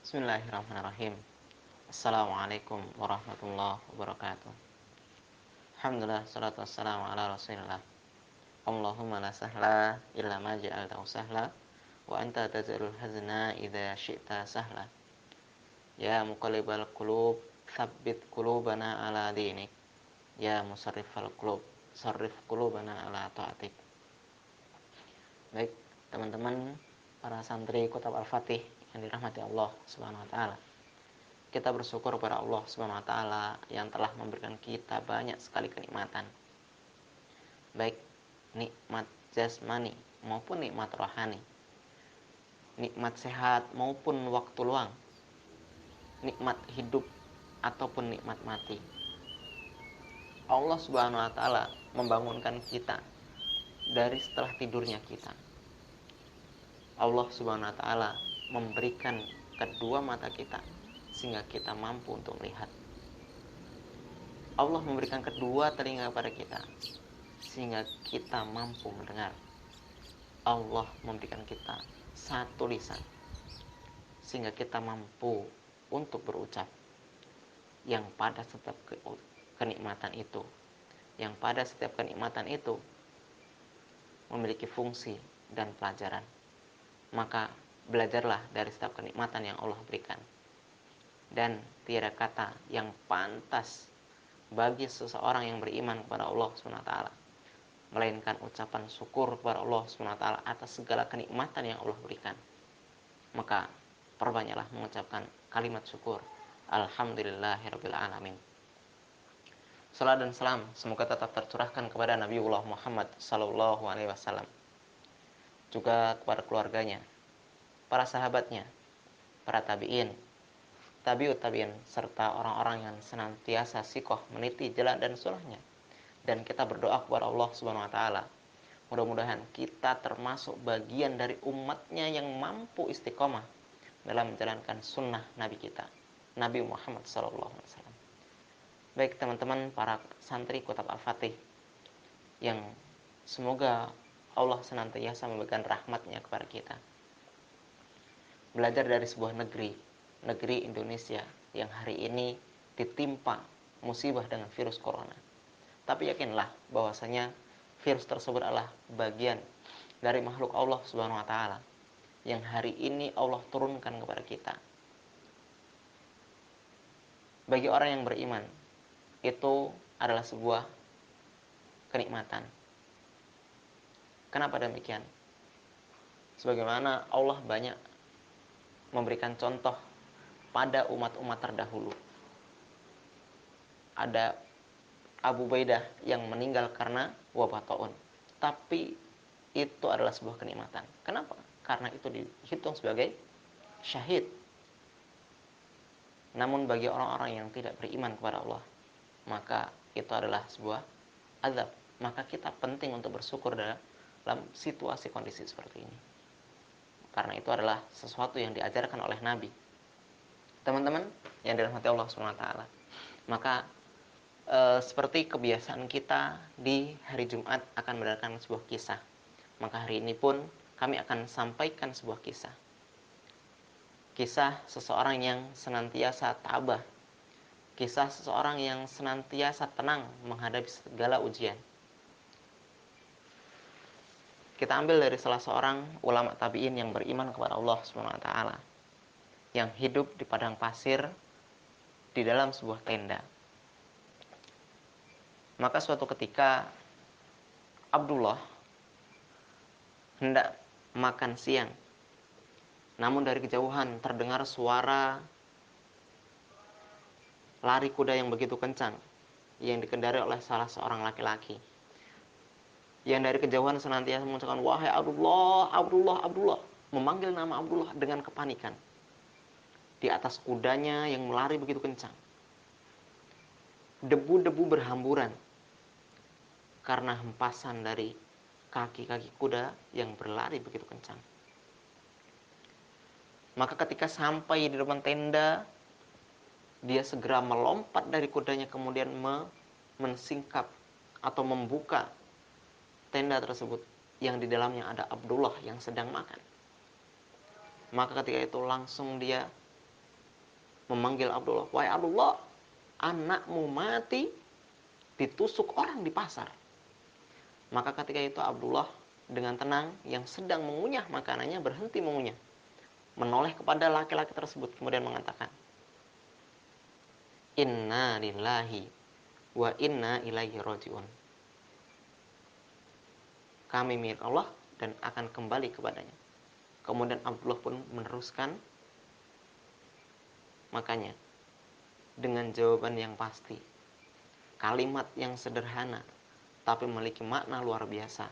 Bismillahirrahmanirrahim. Assalamualaikum warahmatullahi wabarakatuh. Alhamdulillah, salatu wassalamu ala rasulillah. Allahumma la sahla illa ma ja'altahu sahla, wa anta taj'alul hazna idza syi'ta sahla. Ya muqallibal qulub, tsabbit qulubana ala dinik. Ya musarrifal qulub, sarrif qulubana ala ta'atik. Baik, teman-teman para santri Kitab Al-Fatih yang dirahmati Allah Subhanahu wa taala. Kita bersyukur kepada Allah Subhanahu wa taala yang telah memberikan kita banyak sekali kenikmatan. Baik nikmat jasmani maupun nikmat rohani. Nikmat sehat maupun waktu luang. Nikmat hidup ataupun nikmat mati. Allah Subhanahu wa taala membangunkan kita dari setelah tidurnya kita. Allah Subhanahu wa taala memberikan kedua mata kita sehingga kita mampu untuk melihat. Allah memberikan kedua telinga kepada kita sehingga kita mampu mendengar. Allah memberikan kita satu lisan sehingga kita mampu untuk berucap. Yang pada setiap kenikmatan itu memiliki fungsi dan pelajaran. Maka belajarlah dari setiap kenikmatan yang Allah berikan. Dan tiada kata yang pantas bagi seseorang yang beriman kepada Allah SWT, melainkan ucapan syukur kepada Allah SWT atas segala kenikmatan yang Allah berikan. Maka perbanyaklah mengucapkan kalimat syukur. Alhamdulillahirabbil alamin. Salat dan salam semoga tetap tercurahkan kepada Nabiullah Muhammad sallallahu alaihi wasallam, juga kepada keluarganya, para sahabatnya, para tabi'in, tabi'ut tabi'in, serta orang-orang yang senantiasa sikoh meniti jalan dan sunnahnya. Dan kita berdoa kepada Allah Subhanahu wa taala, mudah-mudahan kita termasuk bagian dari umatnya yang mampu istiqomah dalam menjalankan sunnah Nabi kita, Nabi Muhammad sallallahu alaihi wasallam. Baik teman-teman para santri Kitab Al-Fatih, yang semoga Allah senantiasa memberikan rahmatnya kepada kita. Belajar dari sebuah negeri Indonesia yang hari ini ditimpa musibah dengan virus corona. Tapi yakinlah bahwasanya virus tersebut adalah bagian dari makhluk Allah Subhanahu wa taala yang hari ini Allah turunkan kepada kita. Bagi orang yang beriman, itu adalah sebuah kenikmatan. Kenapa demikian? Sebagaimana Allah banyak memberikan contoh pada umat-umat terdahulu. Ada Abu Ubaidah yang meninggal karena wabah taun. Tapi itu adalah sebuah kenikmatan. Kenapa? Karena itu dihitung sebagai syahid. Namun bagi orang-orang yang tidak beriman kepada Allah, maka itu adalah sebuah azab. Maka kita penting untuk bersyukur dalam situasi kondisi seperti ini. Karena itu adalah sesuatu yang diajarkan oleh Nabi. Teman-teman yang dirahmati Allah SWT, maka seperti kebiasaan kita di hari Jumat akan mendengarkan sebuah kisah. Maka hari ini pun kami akan sampaikan sebuah kisah. Kisah seseorang yang senantiasa tabah. Kisah seseorang yang senantiasa tenang menghadapi segala ujian. Kita ambil dari salah seorang ulama tabi'in yang beriman kepada Allah SWT, yang hidup di padang pasir di dalam sebuah tenda. Maka suatu ketika Abdullah hendak makan siang, namun dari kejauhan terdengar suara lari kuda yang begitu kencang yang dikendarai oleh salah seorang laki-laki, yang dari kejauhan senantiasa mengucapkan, "Wahai Abdullah, Abdullah, Abdullah," memanggil nama Abdullah dengan kepanikan. Di atas kudanya yang melari begitu kencang, debu-debu berhamburan karena hempasan dari kaki-kaki kuda yang berlari begitu kencang. Maka ketika sampai di depan tenda, dia segera melompat dari kudanya, kemudian mensingkap atau membuka tenda tersebut yang di dalamnya ada Abdullah yang sedang makan. Maka ketika itu langsung dia memanggil Abdullah, "Wahai Abdullah, anakmu mati ditusuk orang di pasar." Maka ketika itu Abdullah dengan tenang yang sedang mengunyah makanannya berhenti mengunyah, menoleh kepada laki-laki tersebut, kemudian mengatakan, "Inna lillahi wa inna ilaihi rajiun." Kami milik Allah dan akan kembali kepadanya. Kemudian Abdullah pun meneruskan, makanya dengan jawaban yang pasti, kalimat yang sederhana tapi memiliki makna luar biasa.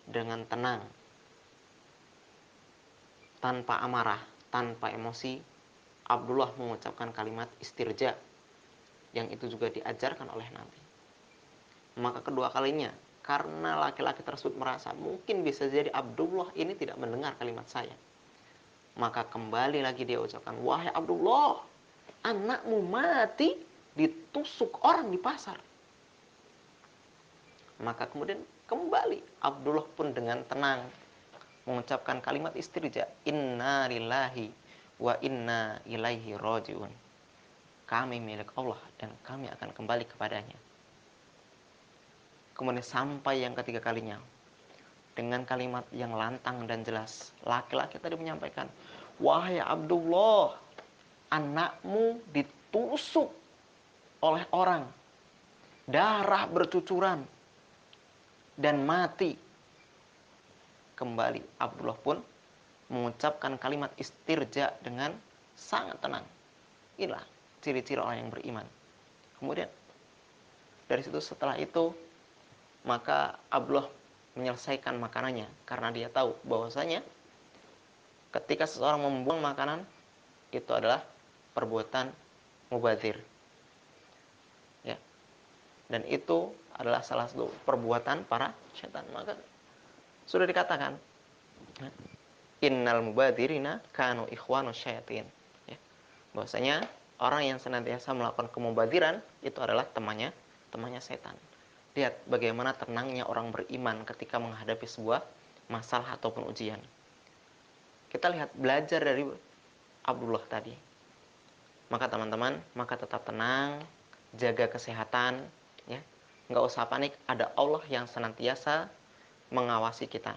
Dengan tenang, tanpa amarah, tanpa emosi, Abdullah mengucapkan kalimat istirja yang itu juga diajarkan oleh Nabi. Maka kedua kalinya, karena laki-laki tersebut merasa mungkin bisa jadi Abdullah ini tidak mendengar kalimat saya, maka kembali lagi dia ucapkan, "Wahai Abdullah, anakmu mati ditusuk orang di pasar." Maka kemudian kembali Abdullah pun dengan tenang mengucapkan kalimat istirja, "Inna lillahi wa inna ilaihi rajiun." Kami milik Allah dan kami akan kembali kepadanya. Kemudian sampai yang ketiga kalinya, dengan kalimat yang lantang dan jelas, laki-laki tadi menyampaikan, "Wahai Abdullah, anakmu ditusuk oleh orang, darah bercucuran, dan mati." Kembali Abdullah pun mengucapkan kalimat istirja dengan sangat tenang. Inilah ciri-ciri orang yang beriman. Kemudian dari situ, setelah itu, maka Abdullah menyelesaikan makanannya karena dia tahu bahwasanya ketika seseorang membuang makanan itu adalah perbuatan mubadzir, ya, dan itu adalah salah satu perbuatan para syaitan. Maka sudah dikatakan, innal mubadzirina kanu ikhwanu syayatin, ya, bahwasanya orang yang senantiasa melakukan kemubadziran itu adalah temannya setan. Lihat bagaimana tenangnya orang beriman ketika menghadapi sebuah masalah ataupun ujian. Kita lihat belajar dari Abdullah tadi. Maka teman-teman, maka tetap tenang, jaga kesehatan, ya. Nggak usah panik, ada Allah yang senantiasa mengawasi kita.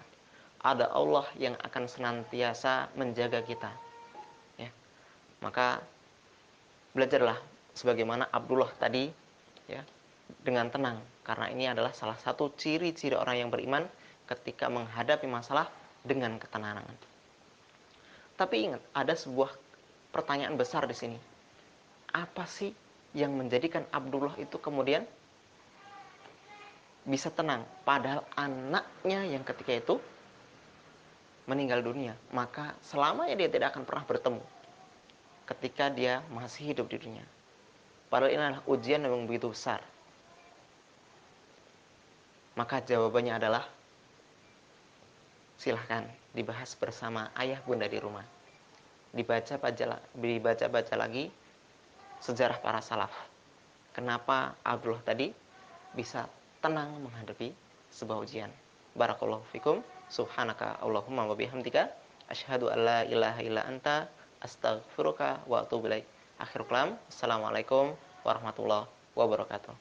Ada Allah yang akan senantiasa menjaga kita, ya. Maka belajarlah sebagaimana Abdullah tadi, ya, dengan tenang, karena ini adalah salah satu ciri-ciri orang yang beriman ketika menghadapi masalah dengan ketenangan. Tapi ingat, ada sebuah pertanyaan besar di sini. Apa sih yang menjadikan Abdullah itu kemudian bisa tenang, padahal anaknya yang ketika itu meninggal dunia? Maka selamanya dia tidak akan pernah bertemu ketika dia masih hidup di dunia. Padahal ini adalah ujian yang begitu besar. Maka jawabannya adalah, silahkan dibahas bersama ayah bunda di rumah. Dibaca-baca lagi sejarah para salaf. Kenapa Abdullah tadi bisa tenang menghadapi sebuah ujian. Barakallahu fikum. Subhanaka Allahumma wa bihamdika asyhadu an la ilaha illa anta astaghfiruka wa atubu ilaik. Akhir kalam. Assalamualaikum warahmatullahi wabarakatuh.